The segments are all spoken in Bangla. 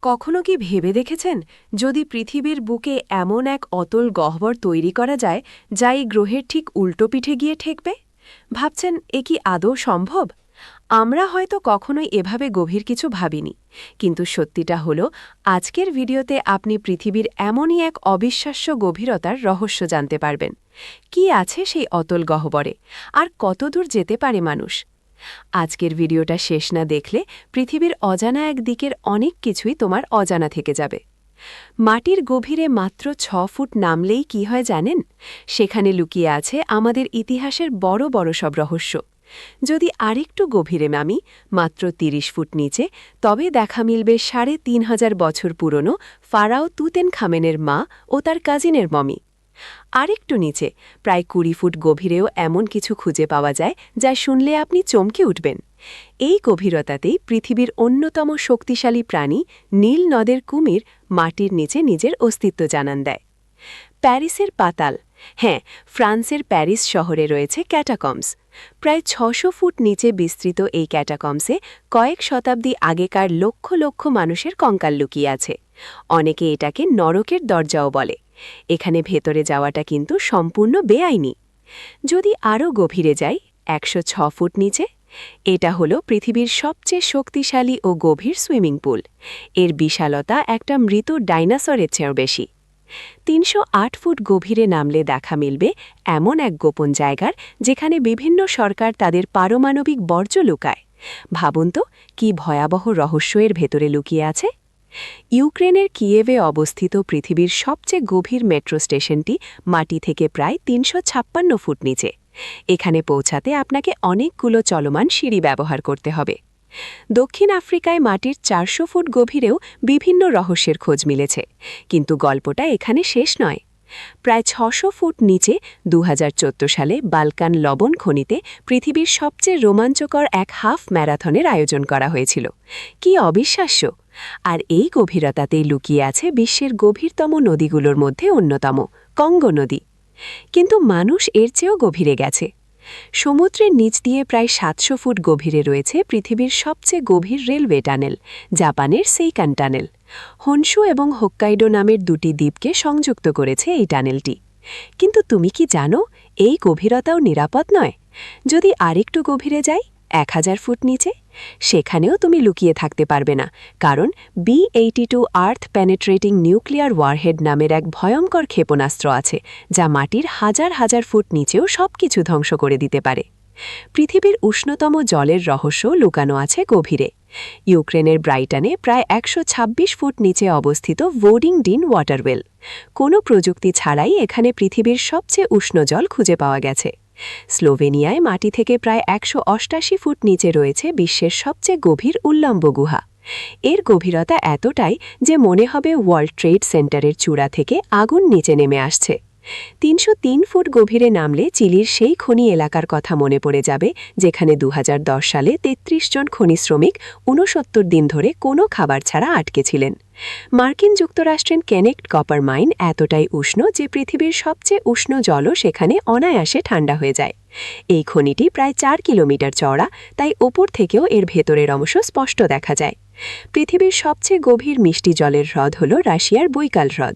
কখনো কি ভেবে দেখেছেন যদি পৃথিবীর বুকে এমন এক অতল গহ্বর তৈরি করা যায় যা এই গ্রহের ঠিক উল্টো পিঠে গিয়ে ঠেকবে? ভাবছেন এ কি আদৌ সম্ভব? আমরা হয়তো কখনোই এভাবে গভীর কিছু ভাবিনি, কিন্তু সত্যিটা হলো আজকের ভিডিওতে আপনি পৃথিবীর এমনই এক অবিশ্বাস্য গভীরতার রহস্য জানতে পারবেন। কি আছে সেই অতল গহ্বরে, আর কতদূর যেতে পারে মানুষ? আজকের ভিডিওটা শেষ না দেখলে পৃথিবীর অজানা এক দিকের অনেক কিছুই তোমার অজানা থেকে যাবে। মাটির গভীরে মাত্র ৬ ফুট নামলেই কি হয় জানেন? সেখানে লুকিয়ে আছে আমাদের ইতিহাসের বড় বড় সব রহস্য। যদি আরেকটু গভীরে নামি, মাত্র ৩০ ফুট নিচে, তবে দেখা মিলবে ৩,৫০০ বছর পুরনো ফারাও তুতেনখামেনের মা ও তার কাজিনের মমি। আরেকটু নিচে প্রায় ২০ ফুট গভীরেও এমন কিছু খুঁজে পাওয়া যায় যা শুনলে আপনি চমকে উঠবেন। এই গভীরতাতেই পৃথিবীর অন্যতম শক্তিশালী প্রাণী নীল নদের কুমির মাটির নিচে নিজের অস্তিত্ব জানান দেয়। প্যারিসের পাতাল, হ্যাঁ, ফ্রান্সের প্যারিস শহরে রয়েছে ক্যাটাকম্বস। প্রায় ৬০০ ফুট নিচে বিস্তৃত এই ক্যাটাকম্বসে কয়েক শতাব্দী আগেকার লক্ষ লক্ষ মানুষের কঙ্কাল লুকিয়ে আছে। অনেকে এটাকে নরকের দরজাও বলে। এখানে ভেতরে যাওয়াটা কিন্তু সম্পূর্ণ বেআইনি। যদি আরও গভীরে যাই, ১০৬ ফুট নিচে, এটা হলো পৃথিবীর সবচেয়ে শক্তিশালী ও গভীর সুইমিং পুল। এর বিশালতা একটা মৃত ডাইনোসরের চেয়েও বেশি। ৩০৮ ফুট গভীরে নামলে দেখা মিলবে এমন এক গোপন জায়গার যেখানে বিভিন্ন সরকার তাদের পারমাণবিক বর্জ্য লুকায়। ভাবুন তো, কি ভয়াবহ রহস্য এর ভেতরে লুকিয়ে আছে। ইউক্রেনের কিয়েভে অবস্থিত পৃথিবীর সবচেয়ে গভীর মেট্রো স্টেশনটি মাটি থেকে প্রায় ৩৫৬ ফুট নিচে। এখানে পৌঁছাতে আপনাকে অনেকগুলো চলমান সিঁড়ি ব্যবহার করতে হবে। দক্ষিণ আফ্রিকায় মাটির ৪০০ ফুট গভীরেও বিভিন্ন রহস্যের খোঁজ মিলেছে, কিন্তু গল্পটা এখানে শেষ নয়। প্রায় ৬০০ ফুট নিচে ২০১৪ সালে বালকান লবণ খনিতে পৃথিবীর সবচেয়ে রোমাঞ্চকর এক হাফ ম্যারাথনের আয়োজন করা হয়েছিল। কি অবিশ্বাস্য! আর এই গভীরতাতেই লুকিয়ে আছে বিশ্বের গভীরতম নদীগুলোর মধ্যে অন্যতম কঙ্গো নদী। কিন্তু মানুষ এর চেয়েও গভীরে গেছে। সমুদ্রের নিচ দিয়ে প্রায় ৭০০ ফুট গভীরে রয়েছে পৃথিবীর সবচেয়ে গভীর রেলওয়ে টানেল, জাপানের সেইকান টানেল। হনশু এবং হোক্কাইডো নামের দুটি দ্বীপকে সংযুক্ত করেছে এই টানেলটি। কিন্তু তুমি কি জানো, এই গভীরতাও নিরাপদ নয়? যদি আরেকটু গভীরে যাই, ১০০০ ফুট নিচে, সেখানেও তুমি লুকিয়ে থাকতে পারবে না, কারণ B-82 আর্থ পেনেট্রেটিং নিউক্লিয়ার ওয়ারহেড নামের এক ভয়ঙ্কর ক্ষেপণাস্ত্র আছে, যা মাটির হাজার হাজার ফুট নিচেও সবকিছু ধ্বংস করে দিতে পারে। পৃথিবীর উষ্ণতম জলের রহস্য লুকানো আছে গভীরে। ইউক্রেনের ব্রাইটনে প্রায় ১২৬ ফুট নিচে অবস্থিত ভোডিং ডিন ওয়াটারওয়েল। কোনো প্রযুক্তি ছাড়াই এখানে পৃথিবীর সবচেয়ে উষ্ণ জল খুঁজে পাওয়া গেছে। স্লোভেনিয়ায় মাটি থেকে প্রায় ১৮৮ ফুট নিচে রয়েছে বিশ্বের সবচেয়ে গভীর উল্লম্ব গুহা। এর গভীরতা এতটাই যে মনে হবে ওয়ার্ল্ড ট্রেড সেন্টারের চূড়া থেকে আগুন নিচে নেমে আসছে। ৩০৩ ফুট গভীরে নামলে চিলির সেই খনি এলাকার কথা মনে পড়ে যাবে, যেখানে ২০১০ সালে ৩৩ জন খনি শ্রমিক ৬৯ দিন ধরে কোনো খাবার ছাড়া আটকে ছিলেন। মার্কিন যুক্তরাষ্ট্রের কেনেক্ট কপার মাইন এতটাই উষ্ণ যে পৃথিবীর সবচেয়ে উষ্ণ জলও সেখানে অনায়াসে ঠান্ডা হয়ে যায়। এই খনিটি প্রায় ৪ কিলোমিটার চওড়া, তাই ওপর থেকেও এর ভেতরের অংশ স্পষ্ট দেখা যায়। পৃথিবীর সবচেয়ে গভীর মিষ্টি জলের হ্রদ হল রাশিয়ার বৈকাল হ্রদ।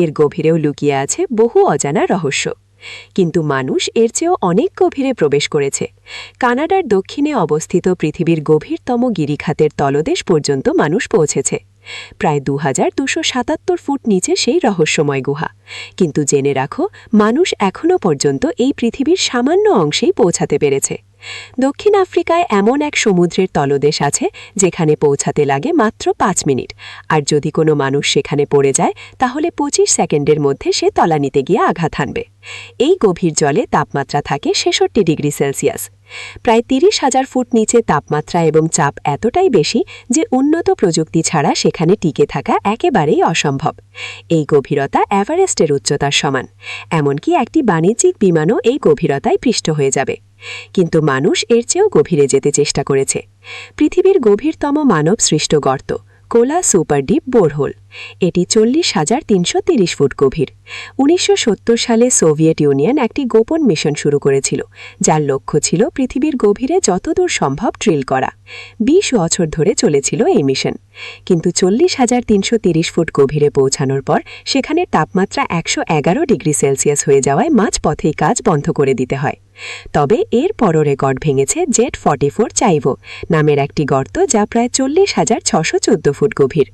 এর গভীরেও লুকিয়ে আছে বহু অজানা রহস্য। কিন্তু মানুষ এর চেয়েও অনেক গভীরে প্রবেশ করেছে। কানাডার দক্ষিণে অবস্থিত পৃথিবীর গভীরতম গিরিখাতের তলদেশ পর্যন্ত মানুষ পৌঁছেছে। প্রায় ২২৭৭ ফুট নিচে সেই রহস্যময় গুহা। কিন্তু জেনে রাখো, মানুষ এখনও পর্যন্ত এই পৃথিবীর সামান্য অংশেই পৌঁছাতে পেরেছে। দক্ষিণ আফ্রিকায় এমন এক সমুদ্রের তলদেশ আছে যেখানে পৌঁছাতে লাগে মাত্র ৫ মিনিট, আর যদি কোনো মানুষ সেখানে পড়ে যায় তাহলে ২৫ সেকেন্ডের মধ্যে সে তলানিতে গিয়ে আঘাত হানবে। এই গভীর জলে তাপমাত্রা থাকে ৬৬ ডিগ্রি সেলসিয়াস। প্রায় ৩০,০০০ ফুট নিচে তাপমাত্রা এবং চাপ এতটাই বেশি যে উন্নত প্রযুক্তি ছাড়া সেখানে টিকে থাকা একেবারেই অসম্ভব। এই গভীরতা এভারেস্টের উচ্চতার সমান। এমনকি একটি বাণিজ্যিক বিমানও এই গভীরতায় পিষ্ট হয়ে যাবে। কিন্তু মানুষ এর চেয়েও গভীরে যেতে চেষ্টা করেছে। পৃথিবীর গভীরতম মানব সৃষ্ট গর্ত কোলা সুপার ডিপ বোরহোল। এটি 40,330 ফুট গভীর। 1970 সালে সোভিয়েত ইউনিয়ন একটি গোপন মিশন শুরু করেছিল, যার লক্ষ্য ছিল পৃথিবীর গভীরে যতদূর সম্ভব ড্রিল করা। 20 বছর ধরে চলেছিল এই মিশন, কিন্তু 40,330 ফুট গভীরে পৌঁছানোর পর সেখানে তাপমাত্রা 111 ডিগ্রি সেলসিয়াস হয়ে যাওয়ায় মাঝপথেই কাজ বন্ধ করে দিতে হয়। তবে এর পরও রেকর্ড ভেঙেছে জেট 44 চাইভো নামের একটি গর্ত, যা প্রায় 40,614 ফুট গভীর।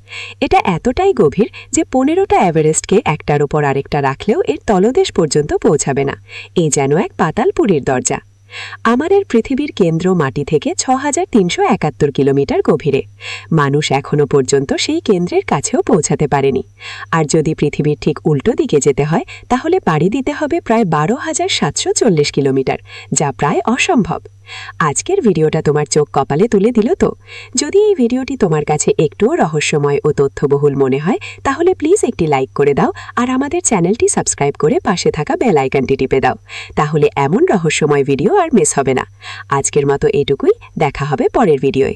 এটা এতটাই গভীর যে 15টা এভারেস্টকে একটার ওপর আরেকটা রাখলেও এর তলদেশ পর্যন্ত পৌঁছাবে না। এই যেন এক পাতালপুরীর দরজা। আমাদের পৃথিবীর কেন্দ্র মাটি থেকে 6,371 কিলোমিটার গভীরে। মানুষ এখনও পর্যন্ত সেই কেন্দ্রের কাছেও পৌঁছাতে পারেনি। আর যদি পৃথিবীর ঠিক উল্টো দিকে যেতে হয়, তাহলে পাড়ি দিতে হবে প্রায় 12,740 কিলোমিটার, যা প্রায় অসম্ভব। আজকের ভিডিওটা তোমার চোখ কপালে তুলে দিল তো? যদি এই ভিডিওটি তোমার কাছে একটুও রহস্যময় ও তথ্যবহুল মনে হয়, তাহলে প্লিজ একটি লাইক করে দাও আর আমাদের চ্যানেলটি সাবস্ক্রাইব করে পাশে থাকা বেল আইকনটি টিপে দাও। তাহলে এমন রহস্যময় ভিডিও আর মিস হবে না। আজকের মতো এটুকুই, দেখা হবে পরের ভিডিওয়।